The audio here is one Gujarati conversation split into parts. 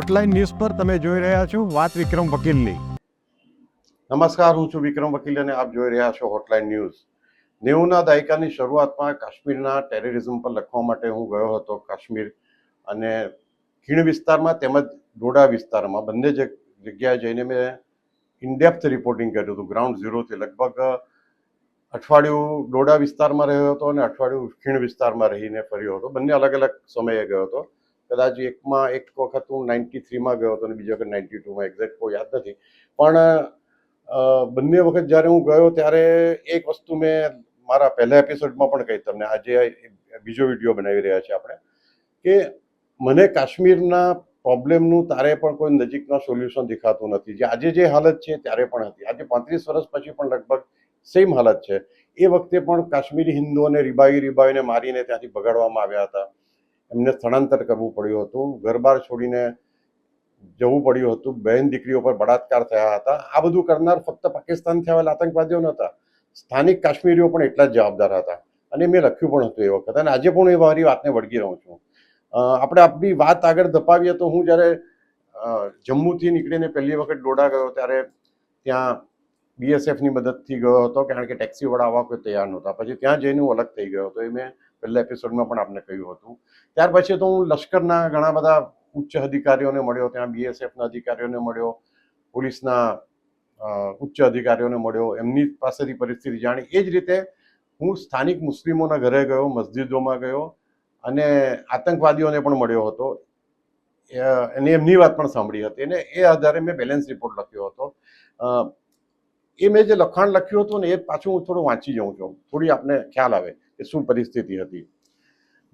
હોટલાઇન ન્યૂઝ પર તમે જોઈ રહ્યા છો વાત વિક્રમ વકીલની. નમસ્કાર, હું છું વિક્રમ વકીલ અને આપ જોઈ રહ્યા છો હોટલાઇન ન્યૂઝ. 90ના દાયકાની શરૂઆતમાં કાશ્મીરના ટેરરિઝમ પર લખવા માટે હું ગયો હતો કાશ્મીર અને ખીણ વિસ્તારમાં તેમજ ડોડા વિસ્તારમાં બંને જગ્યાએ જઈને મેં ઇનડેપ્થ રિપોર્ટિંગ કર્યું હતું. ગ્રાઉન્ડ ઝીરોથી લગભગ અઠવાડિયું ડોડા વિસ્તારમાં રહ્યો હતો અને અઠવાડિયું ખીણ વિસ્તારમાં રહીને ફર્યો હતો. બંને અલગ અલગ સમયે ગયો હતો. કદાચ એક વખત હું 93માં ગયો હતો અને બીજી વખત 92માં, એક્ઝેક્ટ કોઈ યાદ નથી. પણ બંને વખત જ્યારે હું ગયો ત્યારે એક વસ્તુ મેં મારા પહેલા એપિસોડમાં પણ કહી, તમને આજે બીજો વિડીયો બનાવી રહ્યા છે આપણે, કે મને કાશ્મીરના પ્રોબ્લેમનું તારે પણ કોઈ નજીકના સોલ્યુશન દેખાતું નથી. જે આજે જે હાલત છે ત્યારે પણ હતી. આજે 35 વર્ષ પછી પણ લગભગ સેમ હાલત છે. એ વખતે પણ કાશ્મીરી હિન્દુઓને રીબાઈને મારીને ત્યાંથી ભગાડવામાં આવ્યા હતા. એમને સ્થળાંતર કરવું પડ્યું હતું, ઘરબાર છોડીને જવું પડ્યું હતું, બહેન દીકરીઓ પર બળાત્કાર થયા હતા. આ બધું કરનાર ફક્ત પાકિસ્તાનથી આવેલા આતંકવાદીઓ નહોતા, સ્થાનિક કાશ્મીરીઓ પણ એટલા જ જવાબદાર હતા. અને મેં લખ્યું પણ હતું એ વખતે, અને આજે પણ એ મારી વાતને વળગી રહું છું. આપણે આપણી વાત આગળ ધપાવીએ તો હું જ્યારે જમ્મુથી નીકળીને પહેલી વખત ડોડા ગયો ત્યારે ત્યાં BSFની મદદથી ગયો હતો, કારણ કે ટેક્સીવાળા આવવા કોઈ તૈયાર નહોતા. પછી ત્યાં જઈને હું અલગ થઈ ગયો હતો. એ મેં પહેલા એપિસોડમાં પણ આપને કહ્યું હતું. ત્યાર પછી તો હું લશ્કરના ઘણા બધા ઉચ્ચ અધિકારીઓને મળ્યો, ત્યાં BSFના અધિકારીઓને મળ્યો, પોલીસના ઉચ્ચ અધિકારીઓને મળ્યો, એમની પાસેથી પરિસ્થિતિ જાણી. એ જ રીતે હું સ્થાનિક મુસ્લિમોના ઘરે ગયો, મસ્જિદોમાં ગયો અને આતંકવાદીઓને પણ મળ્યો હતો અને એમની વાત પણ સાંભળી હતી. અને એ આધારે મેં બેલેન્સ રિપોર્ટ લખ્યો હતો. એ મેં જે લખાણ લખ્યું હતું ને એ પાછું હું થોડું વાંચી જાઉં છું, થોડી આપને ખ્યાલ આવે કે શું પરિસ્થિતિ હતી.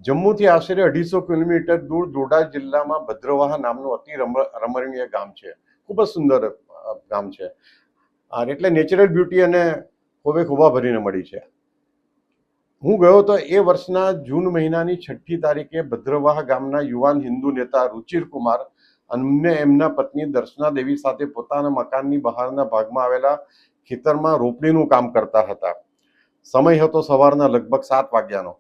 જમ્મુથી આશરે 250 કિલોમીટર દૂર ડોડા જિલ્લામાં ભદ્રવાહ નામનું અતિ રમણીય ગામ છે. ખૂબ જ સુંદર ગામ છે. એટલે નેચરલ બ્યુટી અને ખોબે ખોબા ભરીને મળી છે. હું ગયો તો એ વર્ષના જૂન મહિનાની 6મી તારીખે ભદ્રવાહ ગામના યુવાન હિન્દુ નેતા રુચિર કુમાર અને એમના પત્ની દર્શના દેવી સાથે પોતાના મકાનની બહારના ભાગમાં આવેલા ખેતરમાં રોપણીનું કામ કરતા હતા. સમય હતો સવારના લગભગ 7 વાગ્યાનો.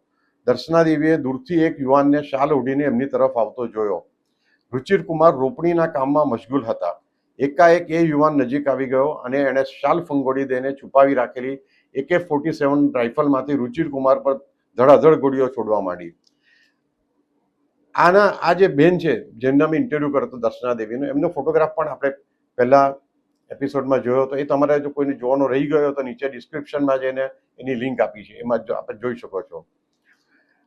દર્શના દેવીએ દૂરથી એક યુવાનને શાલ ઓઢીને એમની તરફ આવતો જોયો. રુચિર કુમાર રોપણીના કામમાં મશગુલ હતા. એકાએક એ યુવાન નજીક આવી ગયો અને એણે શાલ ફંગોળી દઈને છુપાવી રાખેલી AK-47 રાઇફલમાંથી રુચિર કુમાર પર ધડાધડ ગોળીઓ છોડવા માંડી. આ જે બેન છે જેમના મેં ઇન્ટરવ્યુ કરતો દર્શના દેવીનો, એમનો ફોટોગ્રાફ પણ આપણે પહેલા એપિસોડમાં જોયો હતો. એ તમારે જો કોઈને જોવાનો રહી ગયો તો નીચે ડિસ્ક્રિપ્શનમાં જઈને એની લિંક આપી છે, એમાં આપણે જોઈ શકો છો.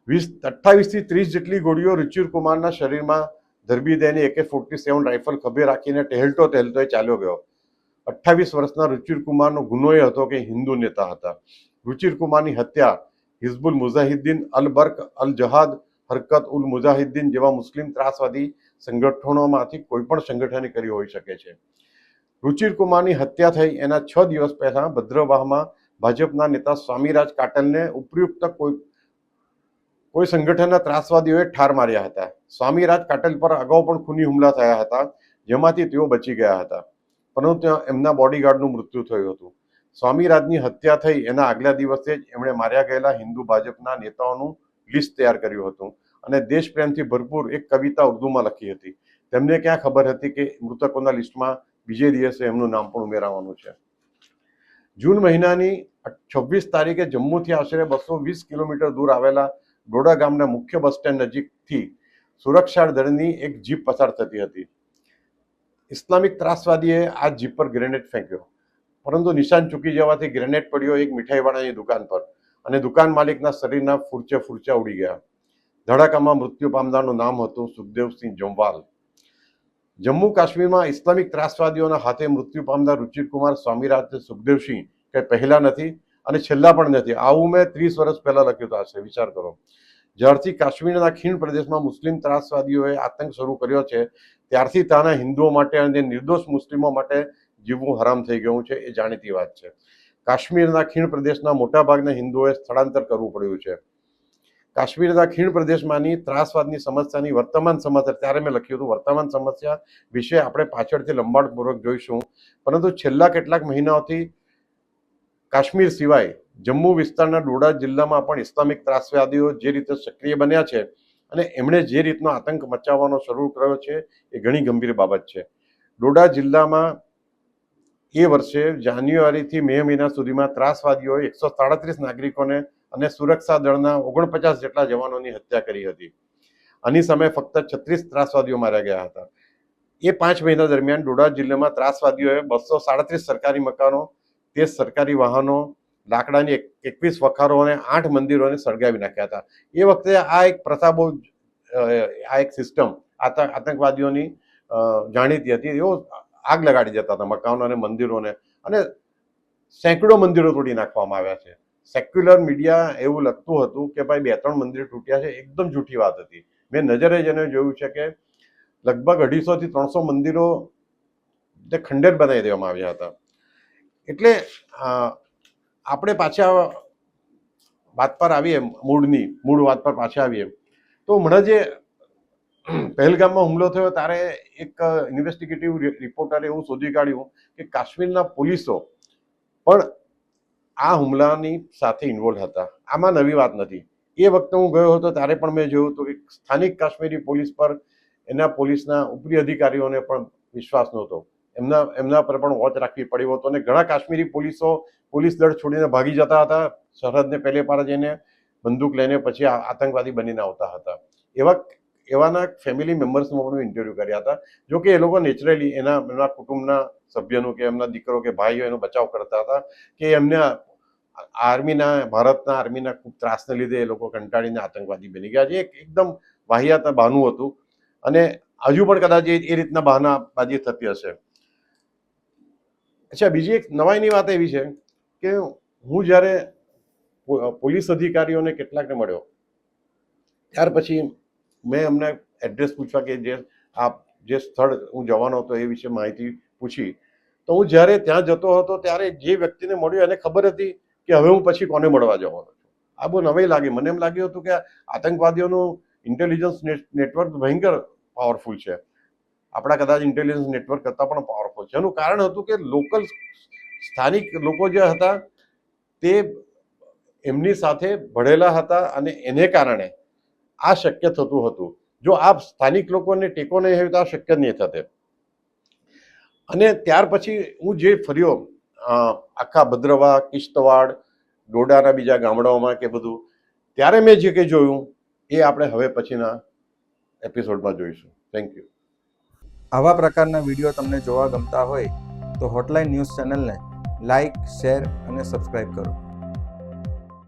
28 થી 30 જેટલી ગોળીઓ રુચિર કુમારના શરીરમાં ધરબી દઈને AK-47 રાઇફલ ખભે રાખીને ટહેલતો એ ચાલ્યો ગયો. 28 વર્ષના રુચિર કુમારનો ગુનો એ હતો કે હિન્દુ નેતા હતા. રુચિર કુમારની હત્યા હિઝબુલ મુજાહિદ્દીન અલ બર્ક અલ જહાદ હરકત ઉલ મુજાહિદ્દીન જેવા મુસ્લિમ ત્રાસવાદી સંગઠનોમાંથી કોઈ પણ સંગઠને કરી હોઈ શકે છે. રુચિર કુમારની હત્યા થઈ એના 6 દિવસ પહેલા ભદ્રવાહમાં ભાજપના નેતા સ્વામીરાજ કાટલને ઉપયુક્ત કોઈ સંગઠનના ત્રાસવાદીઓએ ઠાર માર્યા હતા. સ્વામીરાજ કાટલ પર અગાઉ પણ ખૂની હુમલા થયા હતા, જેમાંથી તેઓ બચી ગયા હતા, પરંતુ એમના બોડીગાર્ડનું મૃત્યુ થયું હતું. સ્વામીરાજની હત્યા થઈ એના આગલા દિવસે જ એમણે માર્યા ગયેલા હિન્દુ ભાજપના નેતાઓનું લિસ્ટ તૈયાર કર્યું હતું અને દેશપ્રેમથી ભરપૂર એક કવિતા ઉર્દુમાં લખી હતી. તેમને ક્યાં ખબર હતી કે મૃતકોના લિસ્ટમાં બીજે દિવસે એમનું નામ પણ ઉમેરવાનું છે. જૂન મહિનાની 26 તારીખે જમ્મુથી આશરે 220 કિલોમીટર દૂર આવેલા ડોડા ગામના મુખ્ય બસ સ્ટેન્ડ નજીકથી સુરક્ષા દળની એક જીપ પસાર થતી હતી. ઇસ્લામિક ત્રાસવાદીએ આ જીપ પર ગ્રેનેડ ફેંક્યો, પરંતુ નિશાન ચૂકી જવાથી ગ્રેનેડ પડ્યો એક મીઠાઈવાળાની દુકાન પર અને દુકાન માલિકના શરીરના ફૂરચા ઉડી ગયા. ધડાકામાં મૃત્યુ પામનારનું નામ હતું સુખદેવસિંહ જમવાલ. જમ્મુ કાશ્મીરમાં ઇસ્લામિક ત્રાસવાદીઓના હાથે મૃત્યુ પામનાર રુચિર કુમાર, સ્વામીરાજ, સુખદેવસિંહ કંઈ પહેલા નથી અને છેલ્લા પણ નથી. આવું મેં 30 વર્ષ પહેલા લખ્યું હતું. આશરે વિચાર કરો, જ્યારથી કાશ્મીરના ખીણ પ્રદેશમાં મુસ્લિમ ત્રાસવાદીઓએ આતંક શરૂ કર્યો છે ત્યારથી ત્યાંના હિન્દુઓ માટે અને નિર્દોષ મુસ્લિમો માટે જીવવું હરામ થઈ ગયું છે. એ જાણીતી વાત છે. કાશ્મીરના ખીણ પ્રદેશના મોટાભાગના હિન્દુઓએ સ્થળાંતર કરવું પડ્યું છે. કાશ્મીરના ખીણ પ્રદેશમાંની ત્રાસવાદની સમસ્યાની વર્તમાન સમસ્યા, ત્યારે મેં લખ્યું હતું, વર્તમાન સમસ્યા વિશે આપણે પાછળથી લંબાણપૂર્વક જોઈશું. પરંતુ છેલ્લા કેટલાક મહિનાઓથી કાશ્મીર સિવાય જમ્મુ વિસ્તારના ડોડા જિલ્લામાં પણ ઇસ્લામિક ત્રાસવાદીઓ જે રીતે સક્રિય બન્યા છે અને એમણે જે રીતનો આતંક મચાવવાનો શરૂ કર્યો છે એ ઘણી ગંભીર બાબત છે. ડોડા જિલ્લામાં એ વર્ષે જાન્યુઆરીથી મે મહિના સુધીમાં ત્રાસવાદીઓએ 137 નાગરિકોને અને સુરક્ષા દળના 49 જેટલા જવાનોની હત્યા કરી હતી. આની સામે ફક્ત 36 ત્રાસવાદીઓ માર્યા ગયા હતા. એ 5 મહિના દરમિયાન ડોડા જિલ્લામાં ત્રાસવાદીઓએ 237 સરકારી મકાનો, 13 સરકારી વાહનો, લાકડાની 21 વખારો અને 8 મંદિરોને સળગાવી નાખ્યા હતા. એ વખતે આ એક પ્રથા બહુ આ એક સિસ્ટમ આતંકવાદીઓની જાણીતી હતી. એઓ આગ લગાડી જતા હતા મકાનો અને મંદિરોને, અને સેંકડો મંદિરો તોડી નાખવામાં આવ્યા છે. સેક્યુલર મીડિયા એવું લખતું હતું કે ભાઈ 2-3 મંદિર તૂટ્યા છે. એકદમ જૂઠી વાત હતી. મેં નજરે જઈને જોયું છે કે લગભગ 250 થી 300 મંદિરો જે ખંડેર બનાવી દેવામાં આવ્યા હતા. એટલે આપણે પાછા વાત પર આવીએ, મૂળ વાત પર પાછા આવીએ તો હમણાં જે પહેલગામમાં હુમલો થયો ત્યારે એક ઇન્વેસ્ટિગેટિવ રિપોર્ટરે એવું શોધી કાઢ્યું કે કાશ્મીરના પોલીસો પણ આ હુમલાની સાથે ઇન્વોલ્વ હતા. આમાં નવી વાત નથી. એ વખતે હું ગયો હતો ત્યારે પણ મેં જોયું હતું કે સ્થાનિક કાશ્મીરી પોલીસ પર એના પોલીસના ઉપરી અધિકારીઓને પણ વિશ્વાસ નહોતો. એમના પર પણ વોચ રાખવી પડ્યો હતો. અને ઘણા કાશ્મીરી પોલીસ દળ છોડીને ભાગી જતા હતા. સરહદને પહેલે પાર જઈને બંદૂક લઈને પછી આતંકવાદી બનીને આવતા હતા. એવાના ફેમિલી મેમ્બર્સનો પણ ઇન્ટરવ્યૂ કર્યા હતા. જો કે એ લોકો નેચરલી એમના કુટુંબના સભ્યનું કે એમના દીકરો કે ભાઈઓ એનો બચાવ કરતા હતા કે એમને ભારતના આર્મીના ખૂબ ત્રાસને લીધે એ લોકો કંટાળીને આતંકવાદી બની ગયા છે. એકદમ વાહિયાત બહાનું હતું અને હજુ પણ કદાચ એ રીતના બહાનાબાજી થતી હશે. અચ્છા, બીજી એક નવાઈની વાત એવી છે કે હું જ્યારે પોલીસ અધિકારીઓને કેટલાકને મળ્યો ત્યાર પછી મેં એમને એડ્રેસ પૂછવા કે જે સ્થળ હું જવાનો હતો એ વિશે માહિતી પૂછી. તો હું જ્યારે ત્યાં જતો હતો ત્યારે જે વ્યક્તિને મળ્યો એને ખબર હતી કે હવે હું પછી કોને મળવા જવાનો છું. આ બહુ નવાઈ લાગી. મને એમ લાગ્યું હતું કે આતંકવાદીઓનું ઇન્ટેલિજન્સ નેટવર્ક ભયંકર પાવરફુલ છે. આપણા કદાચ ઇન્ટેલિજન્સ નેટવર્ક કરતાં પણ પાવરફુલ છે. એનું કારણ હતું કે લોકલ સ્થાનિક લોકો જે હતા તે એમની સાથે ભળેલા હતા અને એને કારણે આ શક્ય થતું હતું. જો આ સ્થાનિક લોકોને ટેકો નહીં હોય તો આ શક્ય નહીં થતે. અને ત્યાર પછી હું જે ફર્યો આખા ભદ્રવા, કિશ્તવાડ, ડોડાના બીજા ગામડાઓમાં કે બધું, ત્યારે મેં જે કંઈ જોયું એ આપણે હવે પછીના એપિસોડમાં જોઈશું. Thank you. આવા પ્રકારના વિડીયો તમને જોવા ગમતા હોય તો હોટલાઇન ન્યૂઝ ચેનલને લાઇક, શેર અને સબસ્ક્રાઇબ કરો.